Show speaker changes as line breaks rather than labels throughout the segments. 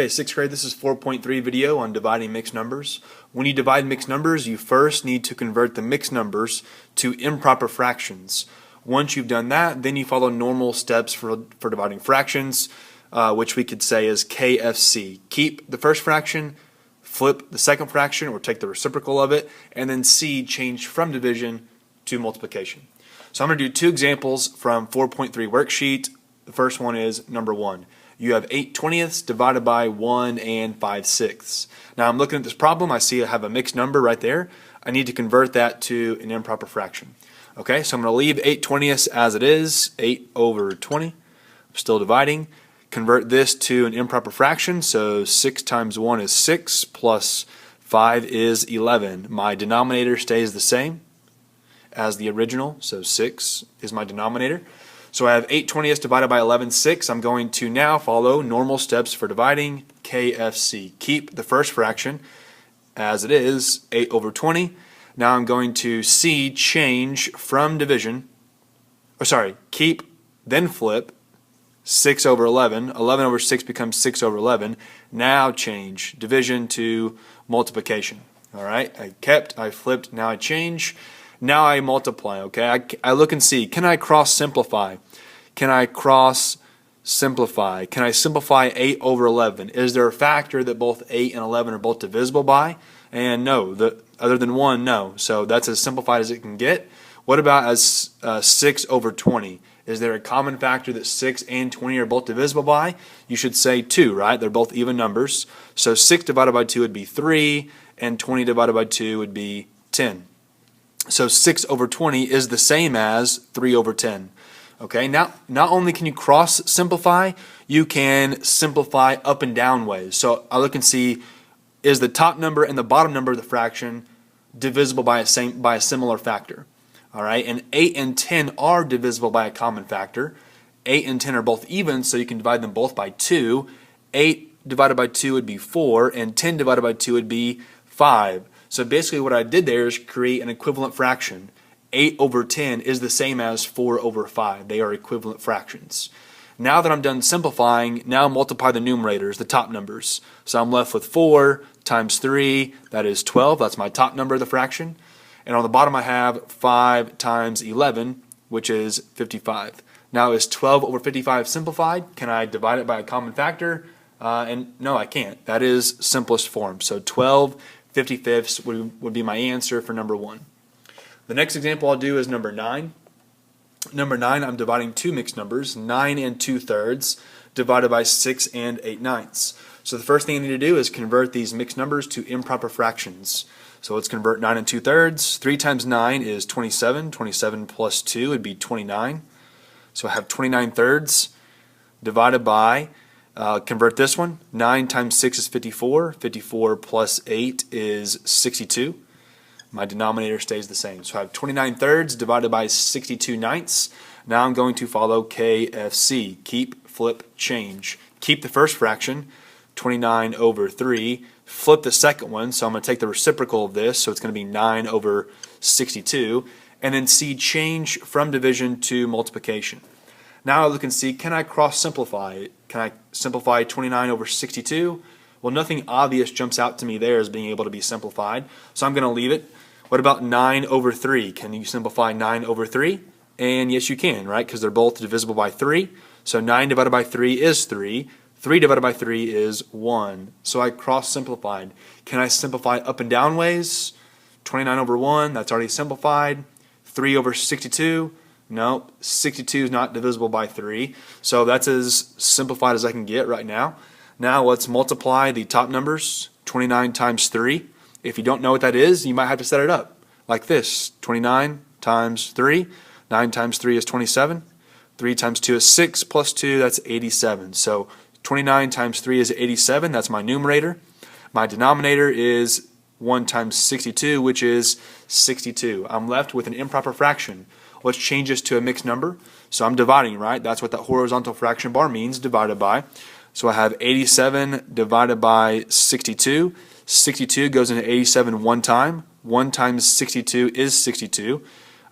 Okay, 6th grade, this is 4.3 video on dividing mixed numbers. When you divide mixed numbers, you first need to convert the mixed numbers to improper fractions. Once you've done that, then you follow normal steps for dividing fractions, which we could say is KFC. Keep the first fraction, flip the second fraction, or take the reciprocal of it, and then C, change from division to multiplication. So I'm going to do two examples from 4.3 worksheet. The first one is number 1. You have 8/20ths divided by 1 and 5/6. Now I'm looking at this problem. I see I have a mixed number right there. I need to convert that to an improper fraction. Okay, so I'm going to leave 8/20ths as it is, 8/20. I'm still dividing. Convert this to an improper fraction, so 6 times 1 is 6, plus 5 is 11. My denominator stays the same as the original, so 6 is my denominator. So I have 8/20ths divided by 11/6. I'm going to now follow normal steps for dividing, KFC. Keep the first fraction as it is, 8/20. Now I'm going to C, change from division, keep, then flip, 6/11. 11/6 becomes 6/11. Now change division to multiplication. All right, I kept, I flipped, now I change. Now I multiply, okay? I look and see, can I cross simplify? Can I cross simplify? Can I simplify 8/11? Is there a factor that both 8 and 11 are both divisible by? And no, other than 1, no. So that's as simplified as it can get. What about as 6/20? Is there a common factor that 6 and 20 are both divisible by? You should say 2, right? They're both even numbers. So 6 divided by 2 would be 3, and 20 divided by 2 would be 10. So 6/20 is the same as 3/10. Okay, now not only can you cross simplify, you can simplify up and down ways. So I look and see, is the top number and the bottom number of the fraction divisible by a similar factor? All right, and 8 and 10 are divisible by a common factor. 8 and 10 are both even, so you can divide them both by 2. 8 divided by 2 would be 4, and 10 divided by 2 would be 5. So basically what I did there is create an equivalent fraction. 8/10 is the same as 4/5. They are equivalent fractions. Now that I'm done simplifying, now multiply the numerators, the top numbers. So I'm left with 4 times 3, that is 12. That's my top number of the fraction. And on the bottom I have 5 times 11, which is 55. Now is 12/55 simplified? Can I divide it by a common factor? And no, I can't. That is simplest form. So 12/55 would be my answer for number 1. The next example I'll do is number 9. Number 9, I'm dividing two mixed numbers, 9 and 2/3, divided by 6 and 8/9. So the first thing I need to do is convert these mixed numbers to improper fractions. So let's convert 9 and 2/3. 3 times 9 is 27. 27 plus 2 would be 29. So I have 29/3 divided by, convert this one, 9 times 6 is 54. 54 plus 8 is 62. My denominator stays the same. So I have 29/3 divided by 62/9. Now I'm going to follow KFC. Keep, flip, change. Keep the first fraction, 29/3. Flip the second one, so I'm going to take the reciprocal of this, so it's going to be 9/62. And then C, change from division to multiplication. Now I look and see, can I cross simplify? Can I simplify 29/62? Well, nothing obvious jumps out to me there as being able to be simplified, so I'm going to leave it. What about 9/3? Can you simplify 9/3? And yes, you can, right? Because they're both divisible by 3. So 9 divided by 3 is 3. 3 divided by 3 is 1. So I cross-simplified. Can I simplify up and down ways? 29/1, that's already simplified. 3/62, no, 62 is not divisible by 3. So that's as simplified as I can get right now. Now let's multiply the top numbers, 29 times 3. If you don't know what that is, you might have to set it up like this. 29 times 3. 9 times 3 is 27. 3 times 2 is 6, plus 2, that's 87. So 29 times 3 is 87. That's my numerator. My denominator is 1 times 62, which is 62. I'm left with an improper fraction. Let's change this to a mixed number. So I'm dividing, right? That's what that horizontal fraction bar means, divided by. So I have 87 divided by 62. 62 goes into 87 one time. 1 times 62 is 62.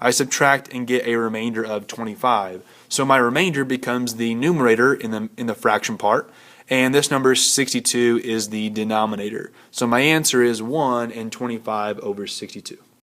I subtract and get a remainder of 25. So my remainder becomes the numerator in the fraction part, and this number 62 is the denominator. So my answer is 1 and 25 over 62.